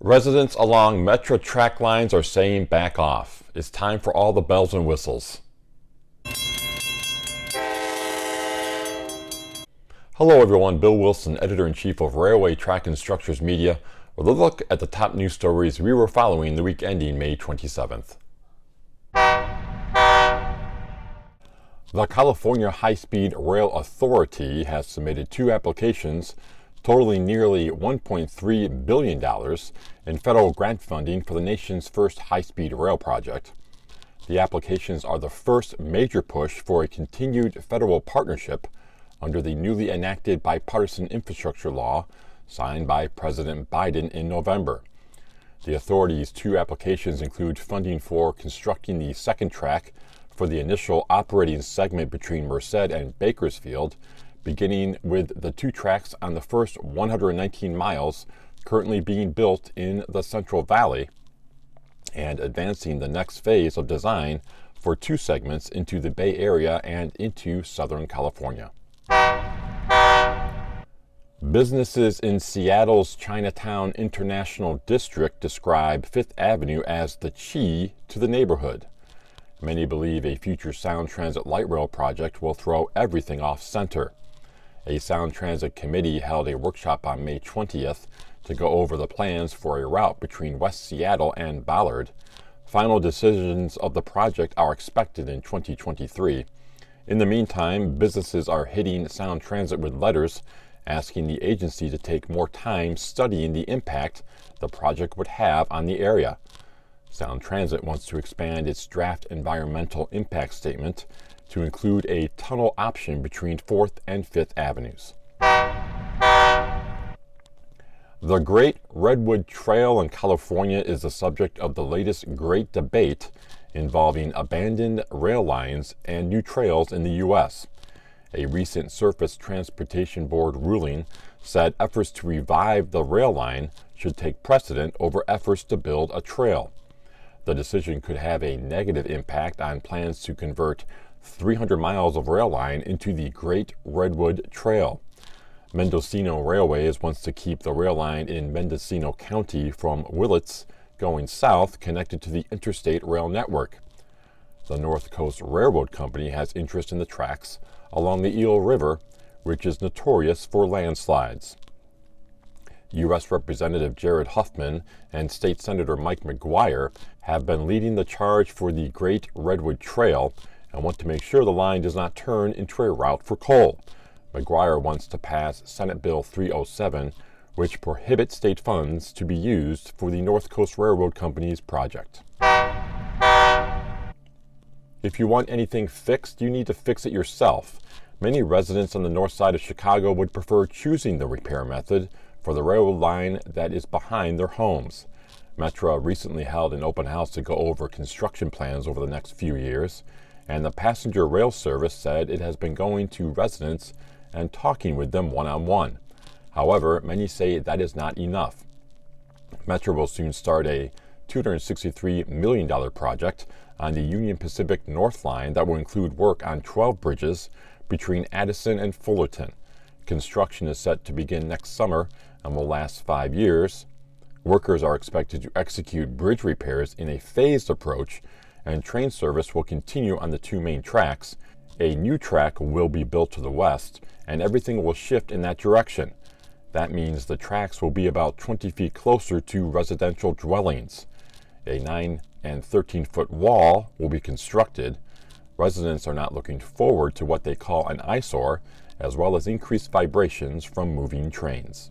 Residents along Metro track lines are saying back off. It's time for all the bells and whistles. Hello everyone, Bill Wilson, Editor-in-Chief of Railway Track and Structures Media, with a look at the top news stories we were following the week ending May 27th. The California High-Speed Rail Authority has submitted two applications totaling nearly $1.3 billion in federal grant funding for the nation's first high-speed rail project. The applications are the first major push for a continued federal partnership under the newly enacted bipartisan infrastructure law signed by President Biden in November. The authority's two applications include funding for constructing the second track for the initial operating segment between Merced and Bakersfield, beginning with the two tracks on the first 119 miles currently being built in the Central Valley, and advancing the next phase of design for two segments into the Bay Area and into Southern California. Businesses in Seattle's Chinatown International District describe Fifth Avenue as the key to the neighborhood. Many believe a future Sound Transit light rail project will throw everything off center. A Sound Transit committee held a workshop on May 20th to go over the plans for a route between West Seattle and Ballard. Final decisions of the project are expected in 2023. In the meantime, businesses are hitting Sound Transit with letters asking the agency to take more time studying the impact the project would have on the area. Sound Transit wants to expand its draft environmental impact statement to include a tunnel option between 4th and 5th Avenues. The Great Redwood Trail in California is the subject of the latest great debate involving abandoned rail lines and new trails in the U.S. A recent Surface Transportation Board ruling said efforts to revive the rail line should take precedent over efforts to build a trail. The decision could have a negative impact on plans to convert 300 miles of rail line into the Great Redwood Trail. Mendocino Railways wants to keep the rail line in Mendocino County from Willits going south connected to the interstate rail network. The North Coast Railroad Company has interest in the tracks along the Eel River, which is notorious for landslides. U.S. Representative Jared Huffman and State Senator Mike McGuire have been leading the charge for the Great Redwood Trail and want to make sure the line does not turn into a route for coal. McGuire wants to pass Senate Bill 307, which prohibits state funds to be used for the North Coast Railroad Company's project. If you want anything fixed, you need to fix it yourself. Many residents on the north side of Chicago would prefer choosing the repair method for the railroad line that is behind their homes. Metra recently held an open house to go over construction plans over the next few years, and the passenger rail service said it has been going to residents and talking with them one-on-one. However, many say that is not enough. Metra will soon start a $263 million project on the Union Pacific North Line that will include work on 12 bridges between Addison and Fullerton. Construction is set to begin next summer and will last 5 years. Workers are expected to execute bridge repairs in a phased approach, and train service will continue on the two main tracks. A new track will be built to the west, and everything will shift in that direction. That means the tracks will be about 20 feet closer to residential dwellings. A 9 and 13-foot wall will be constructed. Residents are not looking forward to what they call an eyesore, as well as increased vibrations from moving trains.